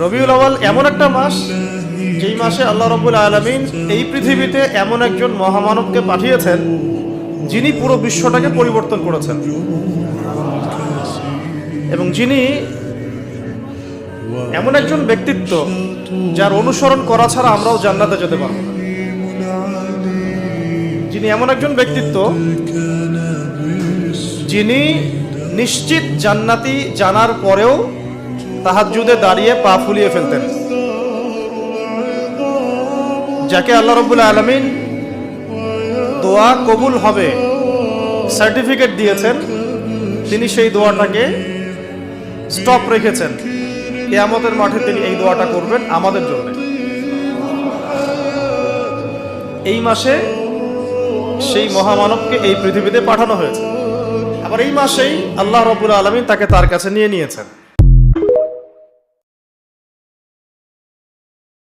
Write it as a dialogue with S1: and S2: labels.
S1: রবিউল আউয়াল এমন একটা মাস, যেই মাসে আল্লাহ রাব্বুল আলামিন এই পৃথিবীতে এমন একজন মহামানবকে পাঠিয়েছেন যিনি পুরো বিশ্বটাকে পরিবর্তন করেছেন, এবং যিনি এমন একজন ব্যক্তিত্ব যার অনুসরণ করা ছাড়া আমরাও জান্নাতে যেতে পারবো না। যিনি এমন একজন ব্যক্তিত্ব যিনি নিশ্চিত জান্নাতি জানার পরেও তাহাজ্জুদে দাঁড়িয়ে পা ফুলিয়ে ফেলতেন, যাকে আল্লাহ রাব্বুল আলামিন দোয়া কবুল হবে সার্টিফিকেট দিয়েছেন, তিনি সেই দোয়াটাকে স্টপ রেখেছেন। কিয়ামতের মাঠে তিনি এই দোয়াটা করবেন আমাদের জন্য। এই মাসে সেই মহামানবকে এই পৃথিবীতে পাঠানো হয়েছে, আবার এই মাসেই আল্লাহ রাব্বুল আলামিন তাকে তার কাছে নিয়ে নিয়েছেন।